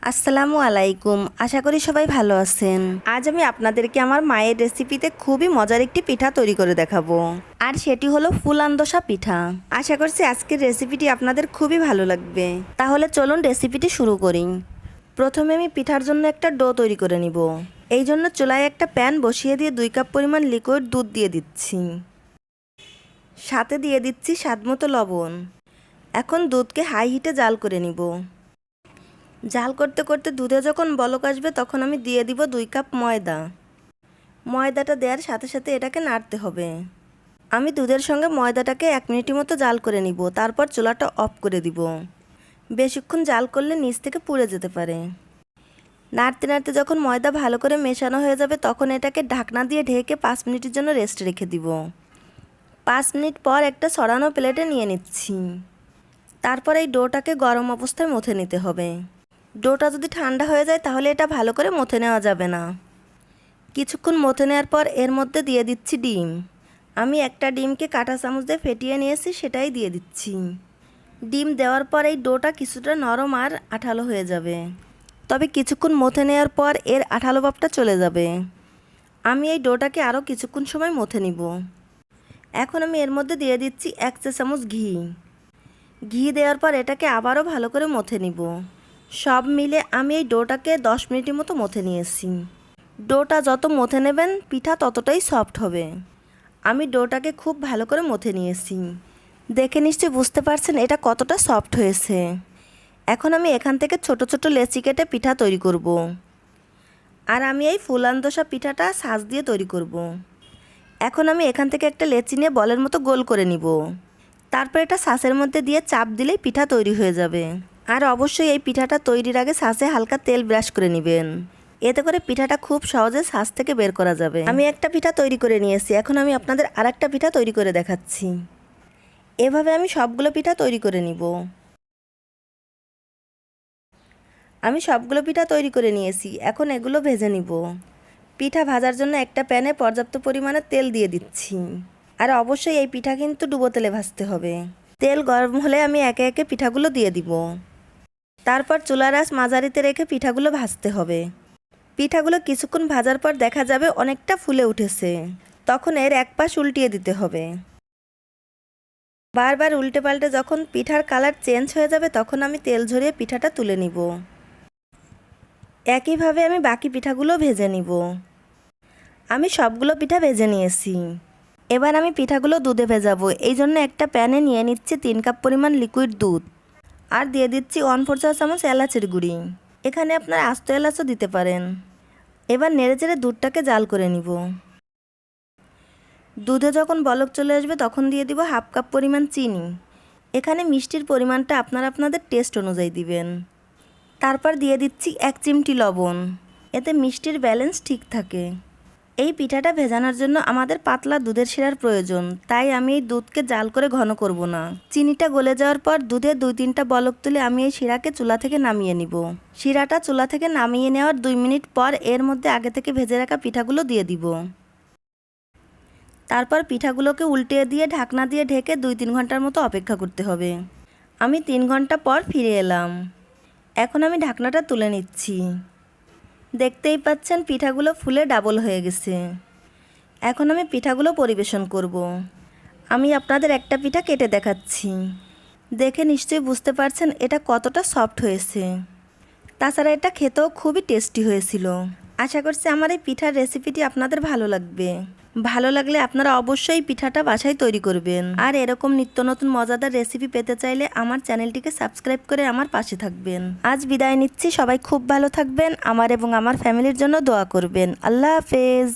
আসসালামু আলাইকুম। আশা করি সবাই ভালো আছেন। আজ আমি আপনাদেরকে আমার মায়ের রেসিপিতে খুবই মজার একটি পিঠা তৈরি করে দেখাবো, আর সেটি হলো ফুল আন্দোসা পিঠা। আশা করছি আজকের রেসিপিটি আপনাদের খুবই ভালো লাগবে। তাহলে চলুন রেসিপিটি শুরু করি। প্রথমে আমি পিঠার জন্য একটা ডো তৈরি করে নিব। এই জন্য চুলায় একটা প্যান বসিয়ে দিয়ে 2 কাপ পরিমাণ লিকুইড দুধ দিয়ে দিচ্ছি। সাথে দিয়ে দিচ্ছি স্বাদমতো লবণ। এখন দুধকে হাই হিটে জাল করে নিব। জাল করতে করতে দুধে যখন বলক আসবে তখন আমি দিয়ে দিব 2 কাপ ময়দা। ময়দাটা দেওয়ার সাথে সাথে এটাকে নাড়তে হবে। আমি দুধের সঙ্গে ময়দাটাকে 1 মিনিটের মতো জাল করে নিব, তারপর চুলাটা অফ করে দিব। বেশিক্ষণ জাল করলে নিচ থেকে পুড়ে যেতে পারে। নাড়তে নাড়তে যখন ময়দা ভালো করে মেশানো হয়ে যাবে তখন এটাকে ঢাকনা দিয়ে ঢেকে 5 মিনিটের জন্য রেস্ট রেখে দিব। 5 মিনিট পর একটা ছড়ানো প্লেটে নিয়ে নিচ্ছি। তারপর এই ডোটাকে গরম অবস্থায় মথে নিতে হবে। ডোটা যদি ঠান্ডা হয়ে যায় তাহলে এটা ভালো করে মথে নেওয়া যাবে না। কিছুক্ষণ মথে নেওয়ার পর এর মধ্যে দিয়ে দিচ্ছি ডিম। আমি একটা ডিমকে কাঁটা চামচ দিয়ে ফেটিয়ে নিয়েছি, সেটাই দিয়ে দিচ্ছি। ডিম দেওয়ার পর এই ডোটা কিছুটা নরম আর আঠালো হয়ে যাবে, তবে কিছুক্ষণ মথে নেওয়ার পর এর আঠালো ভাবটা চলে যাবে। আমি এই ডোটাকে আরও কিছুক্ষণ সময় মথে নিব। এখন আমি এর মধ্যে দিয়ে দিচ্ছি 1 চা চামচ ঘি। ঘি দেওয়ার পর এটাকে আবারও ভালো করে মথে নিব। সব মিলে আমি এই ডোটাকে 10 মিনিটের মতো মথে নিয়েছি। ডোটা যত মথে নেবেন পিঠা ততটাই সফট হবে। আমি ডোটাকে খুব ভালো করে মথে নিয়েছি। দেখে নিশ্চয়ই বুঝতে পারছেন এটা কতটা সফট হয়েছে। এখন আমি এখান থেকে ছোট ছোট লেচি কেটে পিঠা তৈরি করব। আর আমি এই ফুল আন্দোসা পিঠাটা সাজ দিয়ে তৈরি করব। এখন আমি এখান থেকে একটা লেচি নিয়ে বলের মতো গোল করে নিব। তারপর এটা ছাঁচের মধ্যে দিয়ে চাপ দিলেই পিঠা তৈরি হয়ে যাবে। আর অবশ্যই এই পিঠাটা তৈরির আগে ছাঁচে হালকা তেল ব্রাশ করে নেবেন। এতে করে পিঠাটা খুব সহজে ছাঁচ থেকে বের করা যাবে। আমি একটা পিঠা তৈরি করে নিয়েছি, এখন আমি আপনাদের আরেকটা পিঠা তৈরি করে দেখাচ্ছি। এভাবে আমি সবগুলো পিঠা তৈরি করে নিব। আমি সবগুলো পিঠা তৈরি করে নিয়েছি, এখন এগুলো ভেজে নিব। পিঠা ভাজার জন্য একটা প্যানে পর্যাপ্ত পরিমাণে তেল দিয়ে দিচ্ছি। আর অবশ্যই এই পিঠা কিন্তু ডুবো তেলে ভাজতে হবে। তেল গরম হলে আমি একে একে পিঠাগুলো দিয়ে দিব। তারপর চুলার আঁচ মাঝারিতে রেখে পিঠাগুলো ভাজতে হবে। পিঠাগুলো কিছুক্ষণ ভাজার পর দেখা যাবে অনেকটা ফুলে উঠেছে। তখন এর এক পাশ উল্টিয়ে দিতে হবে। বারবার উল্টে পাল্টে যখন পিঠার কালার চেঞ্জ হয়ে যাবে তখন আমি তেল ঝরিয়ে পিঠাটা তুলে নিব। একইভাবে আমি বাকি পিঠাগুলো ভেজে নিব। আমি সবগুলো পিঠা ভেজে নিয়েছি। এবার আমি পিঠাগুলো দুধে ভেজাবো। এই জন্য একটা প্যানে নিয়ে নিচ্ছি 3 কাপ পরিমাণ লিকুইড দুধ। আর দিয়ে দিচ্ছি 1/4 চা চামচ এলাচের গুঁড়ি। এখানে আপনারা আস্ত এলাচও দিতে পারেন। এবার নেড়ে চেড়ে দুধটাকে জাল করে নিব। দুধে যখন বলক চলে আসবে তখন দিয়ে দিব 1/2 কাপ পরিমাণ চিনি। এখানে মিষ্টির পরিমাণটা আপনারা আপনাদের টেস্ট অনুযায়ী দিবেন। তারপর দিয়ে দিচ্ছি 1 চিমটি লবণ। এতে মিষ্টির ব্যালেন্স ঠিক থাকে। এই পিঠাটা ভেজানোর জন্য আমাদের পাতলা দুধের শিরার প্রয়োজন, তাই আমি এই দুধকে জাল করে ঘন করব না। চিনিটা গলে যাওয়ার পর দুধে 2-3টা বলক তুলে আমি এই শিরাকে চুলা থেকে নামিয়ে নিব। শিরাটা চুলা থেকে নামিয়ে নেওয়ার 2 মিনিট পর এর মধ্যে আগে থেকে ভেজে রাখা পিঠাগুলো দিয়ে দিব। তারপর পিঠাগুলোকে উল্টে দিয়ে ঢাকনা দিয়ে ঢেকে 2-3 ঘন্টার মতো অপেক্ষা করতে হবে। আমি 3 ঘন্টা পর ফিরে এলাম। এখন আমি ঢাকনাটা তুলে নিচ্ছি। দেখতেই পাচ্ছেন পিঠাগুলো ফুলে ডাবল হয়ে গেছে। এখন আমি পিঠাগুলো পরিবেশন করব। আমি আপনাদের একটা পিঠা কেটে দেখাচ্ছি। দেখে নিশ্চয়ই বুঝতে পারছেন এটা কতটা সফট হয়েছে। তাছাড়া এটা খেতেও খুবই টেস্টি হয়েছিল। আশা করছি আমার এই পিঠার রেসিপিটি আপনাদের ভালো লাগবে। ভালো লাগলে আপনারা অবশ্যই পিঠাটা বাসায় তৈরি করবেন। আর এরকম নিত্য নতুন মজাদার রেসিপি পেতে চাইলে আমার চ্যানেলটিকে সাবস্ক্রাইব করে আমার পাশে থাকবেন। আজ বিদায় নিচ্ছি, সবাই খুব ভালো থাকবেন। আমার এবং আমার ফ্যামিলির জন্য দোয়া করবেন। আল্লাহ হাফেজ।